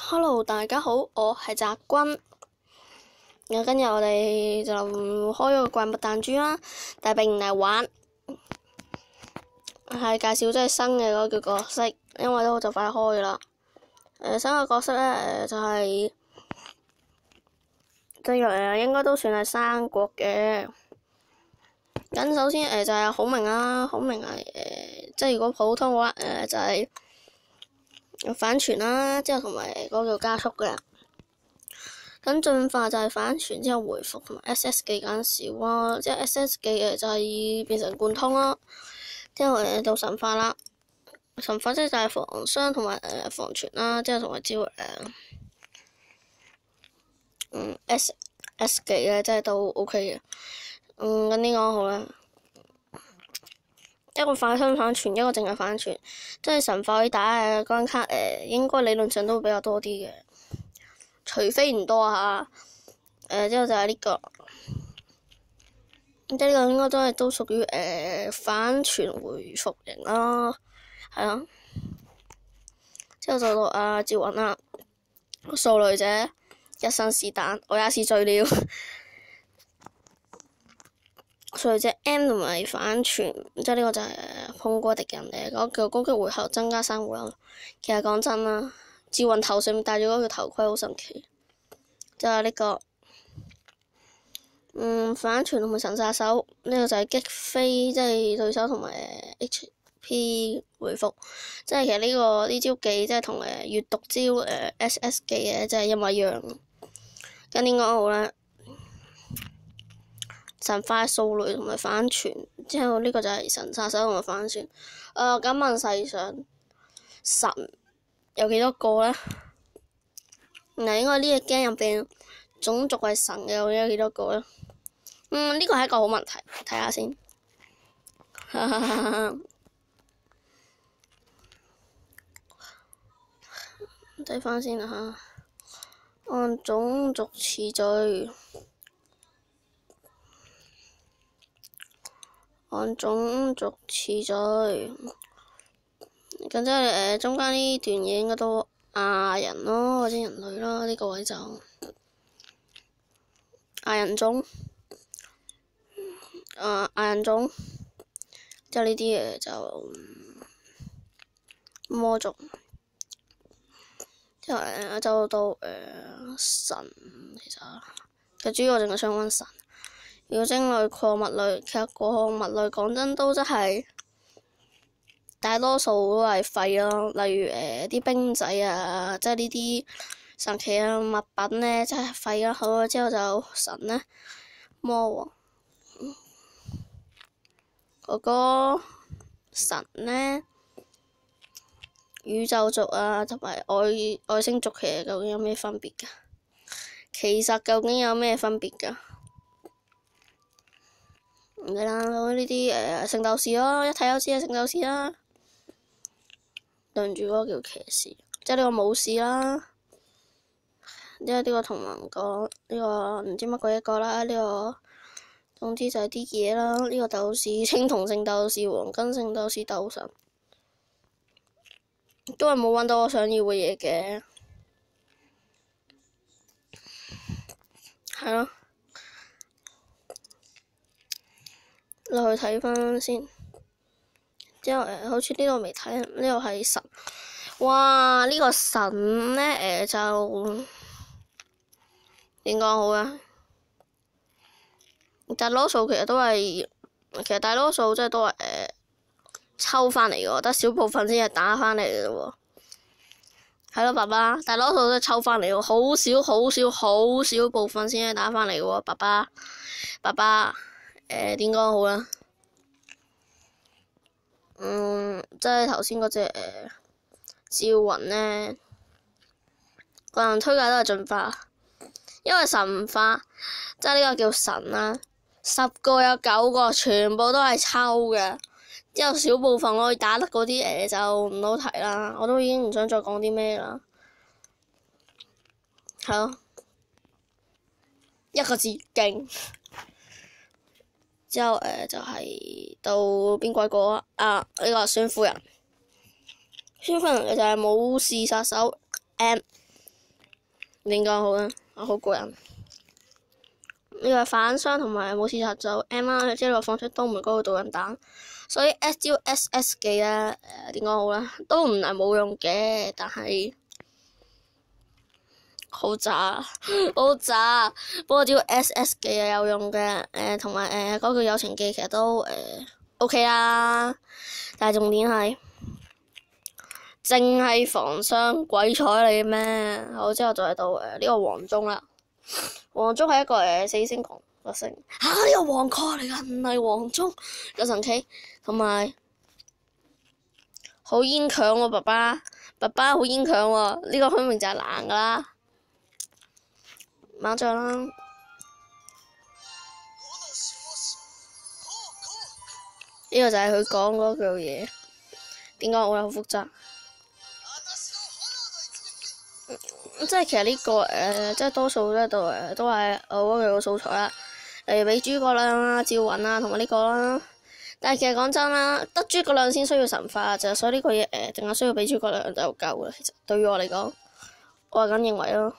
Hello，大家好，我係澤君。今日我哋就開咗個怪物彈珠啦，但係並唔係玩，係介紹即係新嘅嗰個角色，因為都就快開啦。新嘅角色咧，就係應該都算係三國嘅。咁首先就係孔明啦，孔明係即係如果普通嘅話就係反傳啦，之後同埋嗰個叫加速嘅。咁進化就係反傳之後回復，同埋 SS 技減少啦，即係 SS 技就係變成貫通啦。之後到神化啦，神化即係就係防傷同埋防傳啦，之後同埋招SS 技咧，即係都 OK 嘅。咁呢個好啦，一個快身反傳，一個淨係反傳，即係神化可以打嘅關卡應該理論上都比較多啲嘅。除非唔多啊，之後就係呢個，即係呢個應該都屬於反傳回復型啦，係啊。之後就到趙雲啦，掃雷者一身是彈，我也是醉了。掃雷者 M 同埋反傳，即係呢個就係碰過敵人嗰個攻擊回合增加3回合。其實講真啦。趙雲頭上面戴咗嗰個頭盔好神奇，就係呢個反傳同埋神殺手，呢個就係擊飛即係對手同埋HP 回復，即係其實呢招技即係同閱讀招SS 技嘅即係一模一樣。咁點講好咧？神化掃雷同埋反傳，之後呢個就係神殺手同埋反傳。咁問世上神有幾多個呢？嗱，應該呢隻 game 入邊種族係神嘅有幾多個呢？呢個係一個好問題，睇下先。睇翻先啦嚇，按種族次序，咁即係中間呢段嘢應該都亞人咯，或者人類咯，呢個位就亞人種，亞人種，即係呢啲嘢就魔族，之後就到神，其實主要淨係想揾神。如果精類、礦物類，其實礦物類講真都真係大多數都係廢咯。例如啲兵仔啊，即係呢啲神奇嘅物品呢，真係廢啦。好啦，之後就神呢，魔王嗰個神呢，宇宙族啊，同埋外星族其實究竟有咩分別㗎？唔理啦，呢啲聖鬥士咯，一睇就知係聖鬥士啦。對住嗰個叫騎士，即係呢個武士啦。因為呢個同盟國，呢個唔知乜鬼一個啦。呢個總之就係啲嘢啦。呢個鬥士、青銅聖鬥士、黃金聖鬥士、鬥神，都係冇揾到我想要嘅嘢嘅，係咯。落去睇翻先，之後好似呢度未睇，呢度係神。哇！呢個神呢，就點講好啊？大多數其實大多數即係都係抽翻嚟嘅，得少部分先係打翻嚟嘅啫喎。係咯，爸爸，大多數都係抽翻嚟喎，好少部分先係打翻嚟嘅喎，爸爸。點講好啦？即係頭先嗰隻趙雲呢，個人推介都係進化，因為神化即係呢個叫神啦，10個有9個全部都係抽嘅，之後少部分可以打得嗰啲就唔好提啦，我都已經唔想再講啲咩啦，係咯，一個字勁。之後就係到邊鬼個啊？呢個孫夫人嘅就係武士殺手 M，點講好咧？好過癮。呢個反傷同埋冇刺殺就 M 啦，之後放出刀門嗰個導引彈，所以 S 招 SS 技咧點講好咧？都唔係冇用嘅，但係好渣，好渣。不過招 SS 技係有用嘅，同埋嗰個友情技其實都OK 啦。但係重點係淨係防傷，鬼睬你咩？好，之後就係到呢個黃忠啦。黃忠係一個4星角色，呢個黃蓋嚟㗎，唔係黃忠，有神奇，同埋好堅強喎，爸爸好堅強喎，呢個分明就係難㗎啦，猛將啦，呢個就係佢講嗰句嘢，點解我又好複雜？即係其實呢個即係多數咧都係我嗰個素材啦，例如俾諸葛亮啦、趙雲啦同埋呢個啦。但係其實講真啦，得諸葛亮先需要神化啫，所以呢個嘢淨係需要俾諸葛亮就夠啦。其實對於我嚟講，我係咁認為咯。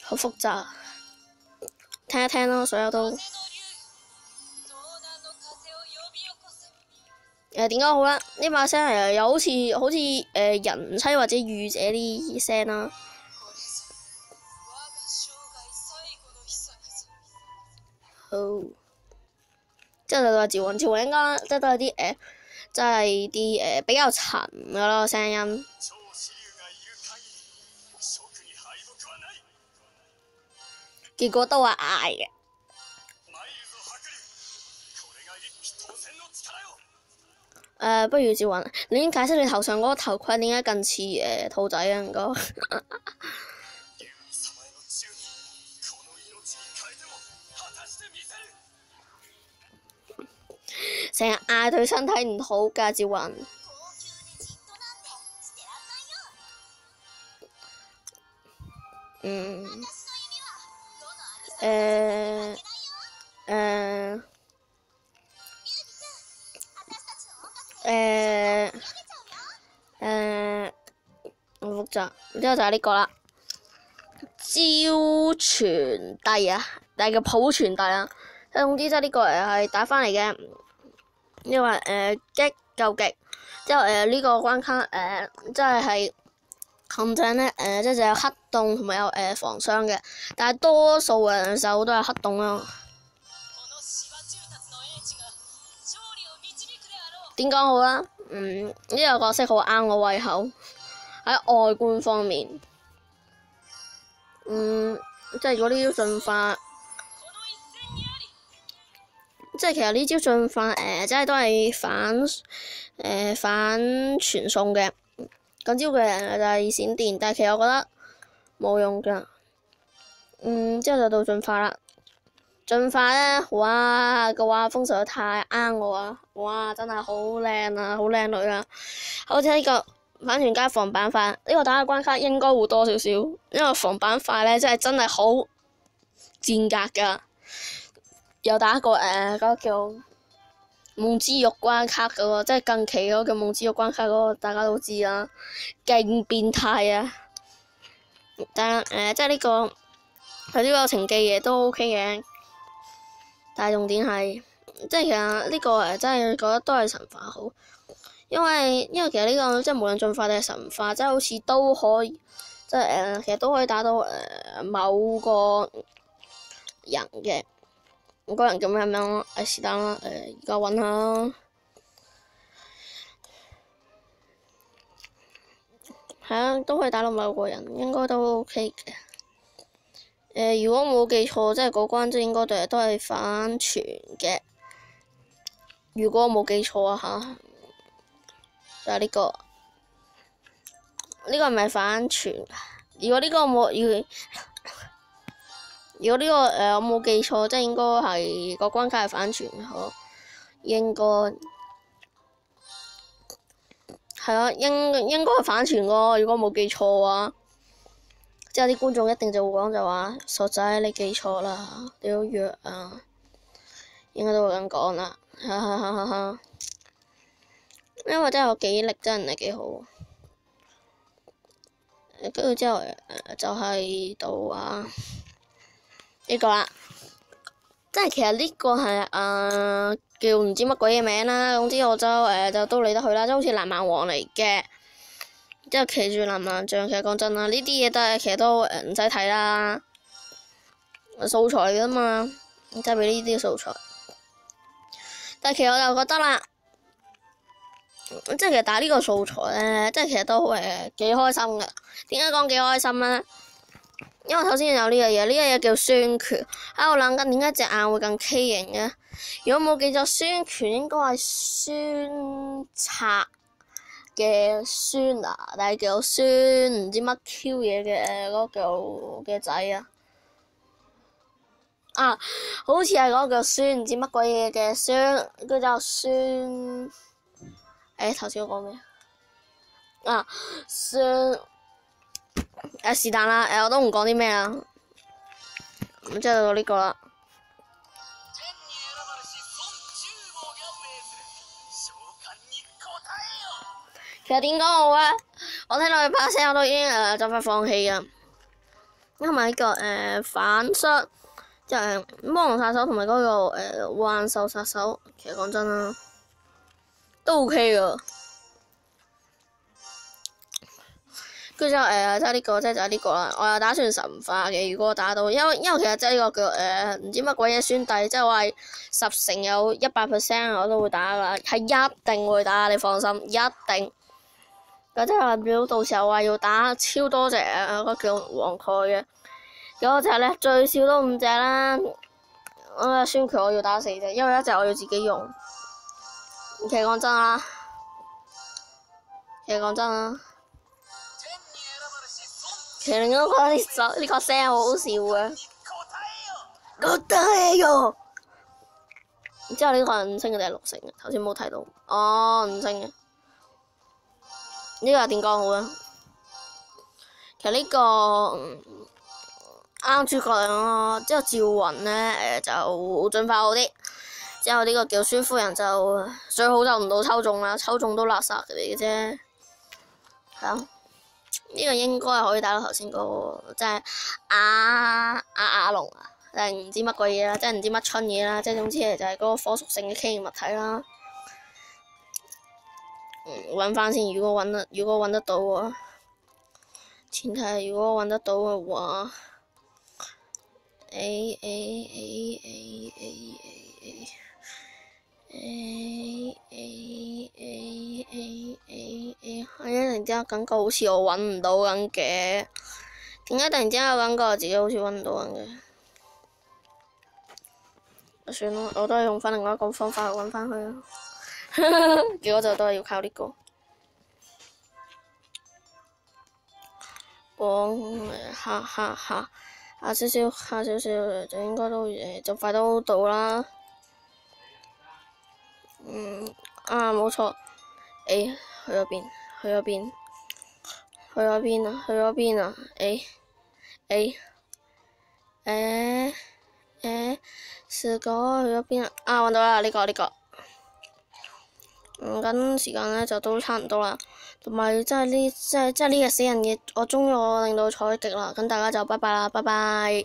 好複雜，聽一聽咯，所有都。點講好咧？呢把聲又好似人妻或者御姐啲聲啦。好，之後就話趙雲應該即係都係啲即係啲比較沉嘅咯聲音。結果都係嗌嘅。不如趙雲，你應解釋你頭上嗰個頭盔點解更似兔仔啊？唔該。成日嗌對身體唔好㗎，趙雲。好複雜，之後就係呢個啦。招傳遞啊，但係叫普傳遞啊。總之即係呢個係打返嚟嘅，因為擊夠極，之後呢個關卡即係陷阱咧即係就有黑洞同埋有防傷嘅，但係多數人手都係黑洞啦。點講好啦？呢個角色好啱我胃口。喺外觀方面，即係如果呢招進化，即係其實呢招進化即係都係反傳送嘅。咁招嘅就係閃電，但係其實我覺得冇用㗎。之後就到進化啦。進化咧，哇個畫風實在太啱我啊！哇，真係好靚啊，好靚女啊！好似呢個反傳加防板塊，呢個打嘅關卡應該會多少少，因為防板塊咧真係好賤格㗎。有打過嗰個叫夢之玉關卡嗰個，即係近期嗰個叫夢之玉關卡嗰個，大家都知啦，勁變態啊！但即係呢個佢呢個情記嘢都 OK 嘅。但係重點係，即係其實呢個真係覺得都係神化好，因為其實呢個即係無論進化定係神化，即係好似都可以，即係其實都可以打到某個人嘅，嗰個人叫咩名咯？是但啦，而家揾下啦，係啊，都可以打到某個人，應該都 OK 嘅。如果冇記錯，即係嗰關即係應該都係反傳嘅。如果冇記錯啊嚇，就係呢個。呢個係咪反傳？如果呢個冇，如果呢個我冇記錯，即係應該係個關卡係反傳呵，應該係啊，應該係反傳個。如果冇記錯嘅話。之後啲觀眾一定就會講就話傻仔你記錯啦，你好弱啊，應該都會咁講啦，哈哈哈哈哈。因為真係個記憶力真係唔係幾好。跟住之後就係到呢個啦，即係其實呢個係叫唔知乜鬼嘅名啦。總之我就都理得佢啦，即係好似藍蠻王嚟嘅，即係騎住藍蠻象。其實講真啦，呢啲嘢都係其實都唔使睇啦，素材㗎嘛，即係俾呢啲素材。但係其實我就覺得啦，即係其實打呢個素材咧，即係其實都幾開心嘅。點解講幾開心咧？因為頭先有呢樣嘢，呢樣嘢叫孫權。喺度諗緊點解隻眼會咁畸形嘅？如果冇記錯，孫權應該係孫策嘅孫啊，但係叫孫唔知乜 Q 嘢嘅嗰個嘅仔啊！好似係嗰個叫孫唔知乜鬼嘢嘅孫，佢就孫。頭先我講咩？孫。是但啦，我都唔講啲咩啦，咁即係到呢個啦。其實點講好啊？我聽到佢把聲我都已經就快放棄㗎，因為呢個反摔即係魔龍殺手同埋嗰個幻獸殺手，其實講真啦，都 OK 㗎。跟住之後即係呢個，即係呢個啦。我又打算神化嘅，如果我打到，因為其實即係呢個叫唔知乜鬼嘢孫弟，即係話10成有100%我都會打噶啦，係一定會打，你放心，一定。咁即係話表到時候話要打超多隻嗰個叫黃蓋嘅，嗰隻咧最少都5隻啦。孫權我要打4隻，因為一隻我要自己用。其實講真啦，其實我覺得呢個聲好好笑嘅，覺得係喎。然之後呢個係5星嘅定係6星嘅？頭先冇睇到。5星嘅。呢個係點講好咧？其實呢個啱諸葛亮咯，之後趙雲咧就進化好啲。之後呢個叫孫夫人就最好就唔到抽中啦，抽中都垃圾嚟嘅啫。係啊。呢個應該係可以打到頭先嗰個，即係亞龍啊，定唔知乜鬼嘢啦，即係唔知乜春嘢啦，即係總之就係嗰個火屬性嘅畸形物體啦。揾翻先，如果揾得到喎，前提係如果揾得到嘅話我一突然之間感覺好似我揾唔到咁嘅，點解突然之間有感覺自己好似揾唔到咁嘅？算啦，我都係用翻另外一個方法去揾翻佢啦。結果就都係要靠呢個。下少少就應該都就快都到啦。冇錯。去咗邊啊？試過去咗邊啊？揾到啦！呢個。緊時間咧就都差唔多啦，同埋真係呢個死人嘢，我終於令到採極啦，咁大家就拜拜啦，拜拜。